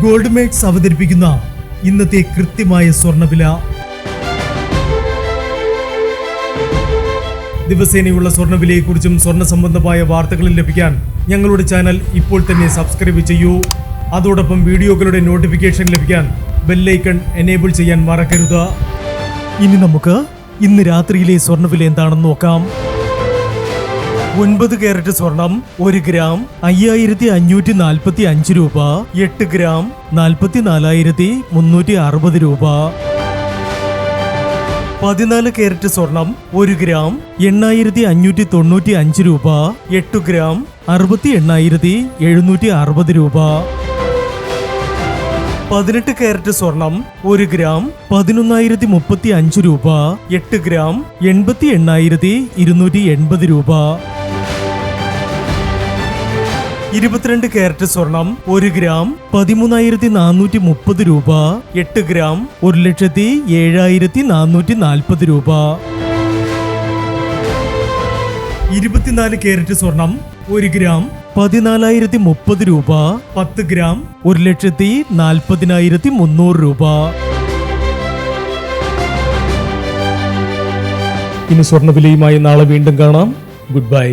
Gold makes അവതരിപ്പിക്കുന്ന ഇന്നത്തെ കൃത്യമായ സ്വർണ്ണവില. ദിവസേനയുള്ള സ്വർണ്ണവിലയെക്കുറിച്ചും സ്വർണ്ണ സംബന്ധമായ വാർത്തകളും ലഭിക്കാൻ ഞങ്ങളുടെ ചാനൽ ഇപ്പോൾ തന്നെ സബ്സ്ക്രൈബ് ചെയ്യൂ. അതോടൊപ്പം വീഡിയോകളുടെ നോട്ടിഫിക്കേഷൻ ലഭിക്കാൻ ബെല്ലൈക്കൺ എനേബിൾ ചെയ്യാൻ മറക്കരുത്. ഇനി നമുക്ക് ഇന്ന് രാത്രിയിലെ സ്വർണ്ണവില എന്താണെന്ന് നോക്കാം. 9 കാരറ്റ് സ്വർണം 1 ഗ്രാം 5545 രൂപ. 8 ഗ്രാം 44,360 രൂപ. 14 കാരറ്റ് സ്വർണം 1 ഗ്രാം 8,595 രൂപ. 8 ഗ്രാം 68,760 രൂപ. 18 കാരറ്റ് സ്വർണം 1 ഗ്രാം 11,035 രൂപ. 8 ഗ്രാം 88,280 രൂപ. 22 കാരറ്റ് സ്വർണം 1 ഗ്രാം 13,430 രൂപ. 8 ഗ്രാം 1,07,440 രൂപ. 24 കാരറ്റ് സ്വർണം 1 ഗ്രാം 14,030 രൂപ. 10 ഗ്രാം 1,40,300 രൂപ. ഇനി സ്വർണ്ണവിലയുമായി നാളെ വീണ്ടും കാണാം. Good bye.